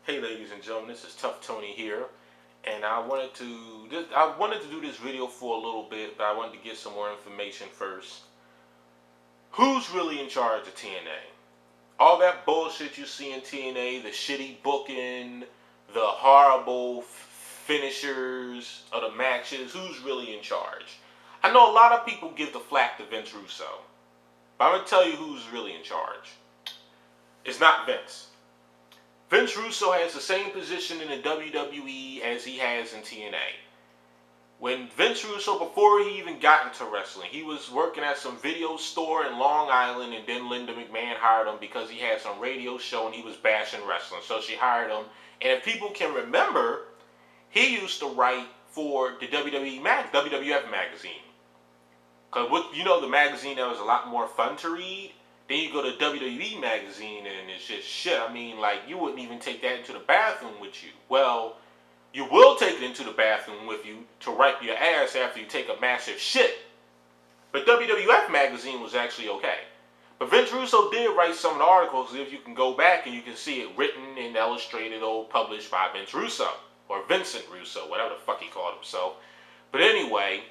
Hey ladies and gentlemen, this is Tough Tony here, and I wanted to do this video for a little bit, but I wanted to get some more information first. Who's really in charge of TNA? All that bullshit you see in TNA, the shitty booking, the horrible finishers of the matches, who's really in charge? I know a lot of people give the flack to Vince Russo, but I'm going to tell you who's really in charge. It's not Vince. Vince Russo has the same position in the WWE as he has in TNA. When Vince Russo, before he even got into wrestling, he was working at some video store in Long Island, and then Linda McMahon hired him because he had some radio show and he was bashing wrestling. So she hired him. And if people can remember, he used to write for the WWF magazine. Because the magazine that was a lot more fun to read. Then you go to WWE magazine and it's just shit. I mean, like, you wouldn't even take that into the bathroom with you. Well, you will take it into the bathroom with you to wipe your ass after you take a massive shit. But WWF magazine was actually okay. But Vince Russo did write some of the articles. If you can go back and you can see it written and illustrated or published by Vince Russo. Or Vincent Russo, whatever the fuck he called himself. But anyway,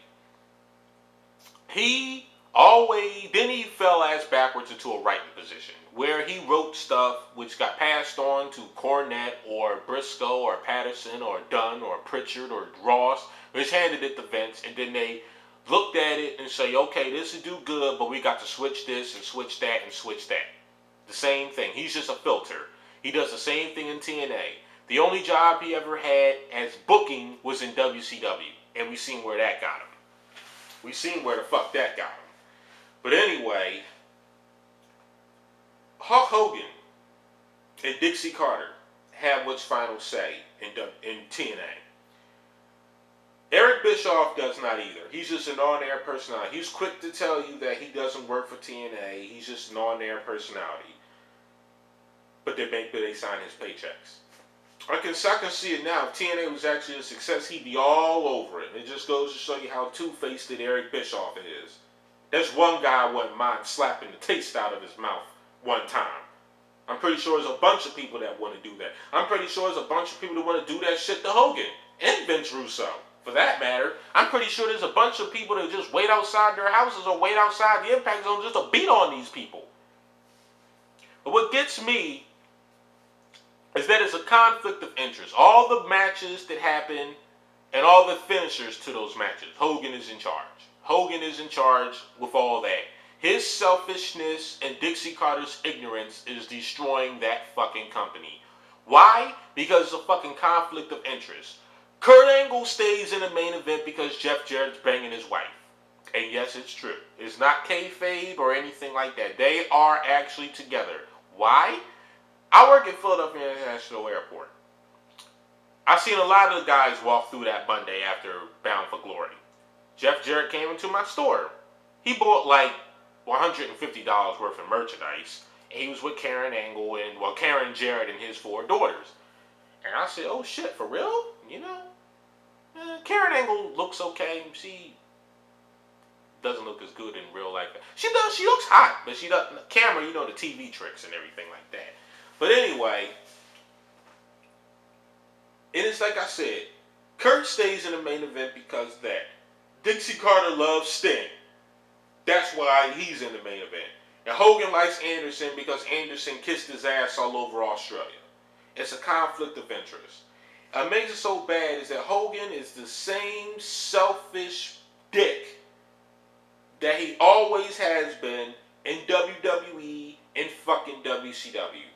then he fell ass backwards into a writing position where he wrote stuff which got passed on to Cornette or Briscoe or Patterson or Dunn or Pritchard or Ross, which handed it to Vince, and then they looked at it and say, okay, this will do good, but we got to switch this and switch that and switch that. The same thing. He's just a filter. He does the same thing in TNA. The only job he ever had as booking was in WCW, and we seen where that got him. We seen where the fuck that got him. But anyway, Hulk Hogan and Dixie Carter have what's final say in TNA. Eric Bischoff does not either. He's just an on-air personality. He's quick to tell you that he doesn't work for TNA. He's just an on-air personality. But they sign his paychecks. I can see it now. If TNA was actually a success, he'd be all over it. It just goes to show you how two-faced Eric Bischoff is. There's one guy I wouldn't mind slapping the taste out of his mouth one time. I'm pretty sure there's a bunch of people that want to do that. I'm pretty sure there's a bunch of people that want to do that shit to Hogan and Vince Russo. For that matter, I'm pretty sure there's a bunch of people that just wait outside their houses or wait outside the Impact Zone just to beat on these people. But what gets me is that it's a conflict of interest. All the matches that happen and all the finishers to those matches, Hogan is in charge. Hogan is in charge with all that. His selfishness and Dixie Carter's ignorance is destroying that fucking company. Why? Because it's a fucking conflict of interest. Kurt Angle stays in the main event because Jeff Jarrett's banging his wife. And yes, it's true. It's not kayfabe or anything like that. They are actually together. Why? I work at Philadelphia International Airport. I've seen a lot of the guys walk through that Monday after Bound for Glory. Jeff Jarrett came into my store. He bought like $150 worth of merchandise. And he was with Karen Angle and, Karen Jarrett and his 4 daughters. And I said, oh shit, for real? Karen Angle looks okay. She doesn't look as good in real life. She looks hot, but she doesn't. Camera, the TV tricks and everything like that. But anyway, and it's like I said, Kurt stays in the main event because of that. Dixie Carter loves Sting. That's why he's in the main event. And Hogan likes Anderson because Anderson kissed his ass all over Australia. It's a conflict of interest. What makes it so bad is that Hogan is the same selfish dick that he always has been in WWE and fucking WCW.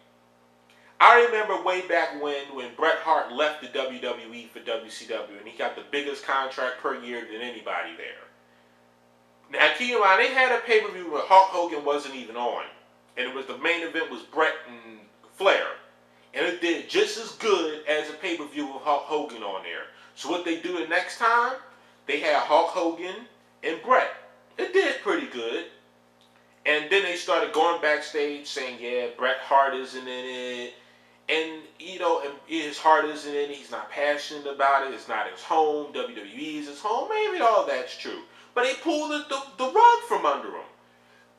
I remember way back when Bret Hart left the WWE for WCW and he got the biggest contract per year than anybody there. Now keep in mind, they had a pay-per-view where Hulk Hogan wasn't even on. And the main event was Bret and Flair. And it did just as good as a pay-per-view with Hulk Hogan on there. So what they do the next time, they had Hulk Hogan and Bret. It did pretty good. And then they started going backstage saying, yeah, Bret Hart isn't in it. And, and his heart isn't in it. He's not passionate about it. It's not his home. WWE is his home. Maybe all that's true. But they pulled the rug from under him.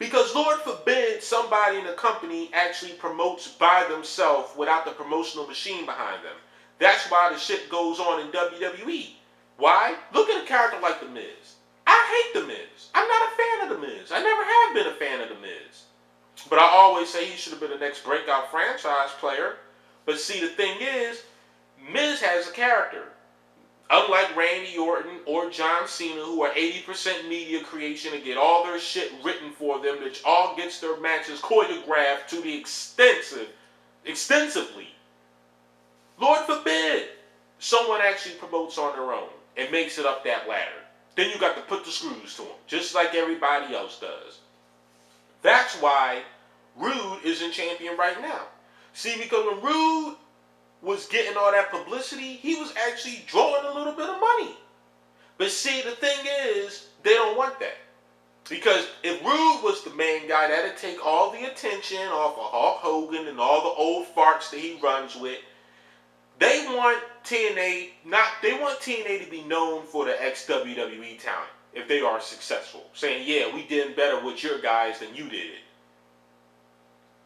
Because Lord forbid somebody in a company actually promotes by themselves without the promotional machine behind them. That's why the shit goes on in WWE. Why? Look at a character like The Miz. I hate The Miz. I'm not a fan of The Miz. I never have been a fan of The Miz. But I always say he should have been the next breakout franchise player. But see, the thing is, Miz has a character. Unlike Randy Orton or John Cena, who are 80% media creation and get all their shit written for them, which all gets their matches choreographed to the extensively. Lord forbid someone actually promotes on their own and makes it up that ladder. Then you got to put the screws to them, just like everybody else does. That's why Rude isn't champion right now. See, because when Rude was getting all that publicity, he was actually drawing a little bit of money. But see, the thing is, they don't want that. Because if Rude was the main guy, that'd take all the attention off of Hulk Hogan and all the old farts that he runs with. They want TNA to be known for the ex-WWE talent if they are successful. Saying, yeah, we did better with your guys than you did.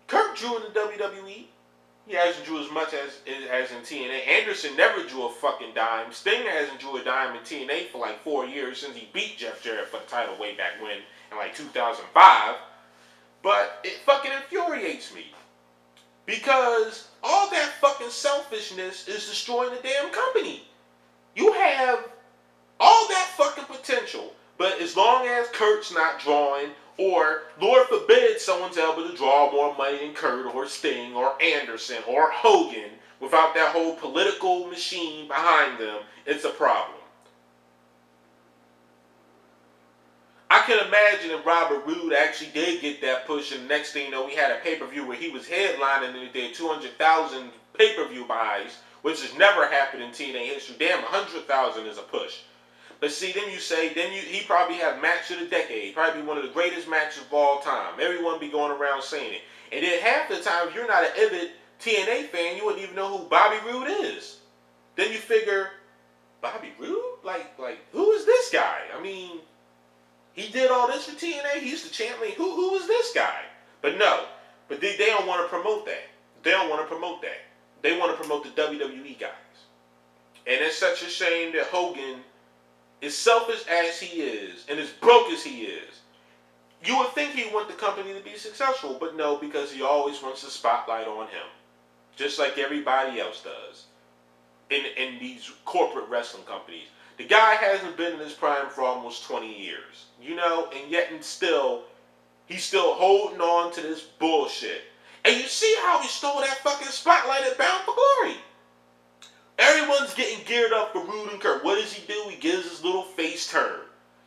Kurt drew in the WWE. He hasn't drew as much as in TNA. Anderson never drew a fucking dime. Sting hasn't drew a dime in TNA for like 4 years since he beat Jeff Jarrett for the title way back when in like 2005. But it fucking infuriates me. Because all that fucking selfishness is destroying the damn company. You have all that fucking potential. But as long as Kurt's not drawing, or Lord forbid someone's able to draw more money than Kurt or Sting or Anderson or Hogan without that whole political machine behind them, it's a problem. I can imagine if Robert Roode actually did get that push, and the next thing you know, we had a pay-per-view where he was headlining and he did 200,000 pay-per-view buys, which has never happened in TNA history. Damn, 100,000 is a push. But see, he probably have match of the decade, probably one of the greatest matches of all time. Everyone be going around saying it. And then half the time, if you're not an avid TNA fan, you wouldn't even know who Bobby Roode is. Then you figure, Bobby Roode? Like, who is this guy? I mean, he did all this for TNA. He used to chant me. Who is this guy? But no. But they don't want to promote that. They don't want to promote that. They want to promote the WWE guys. And it's such a shame that Hogan, as selfish as he is, and as broke as he is, you would think he want the company to be successful, but no, because he always wants the spotlight on him. Just like everybody else does in these corporate wrestling companies. The guy hasn't been in his prime for almost 20 years, you know, and yet he's still holding on to this bullshit. And you see how he stole that fucking spotlight at Bound for Glory. Everyone's getting geared up for Rude and Kurt. What does he do? He gives his little face turn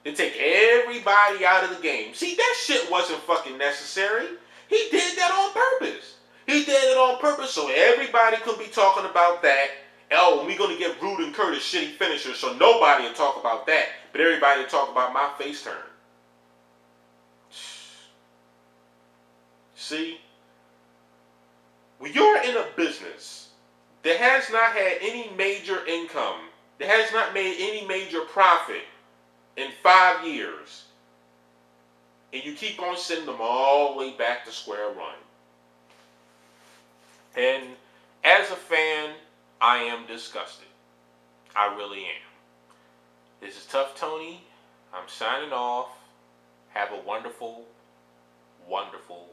to take everybody out of the game. See, that shit wasn't fucking necessary. He did that on purpose. He did it on purpose so everybody could be talking about that. Oh, we're going to give Rude and Kurt a shitty finisher so nobody will talk about that. But everybody will talk about my face turn. See? When you're in a business that has not had any major income, that has not made any major profit in 5 years, and you keep on sending them all the way back to square one. And as a fan, I am disgusted. I really am. This is Tough Tony. I'm signing off. Have a wonderful, wonderful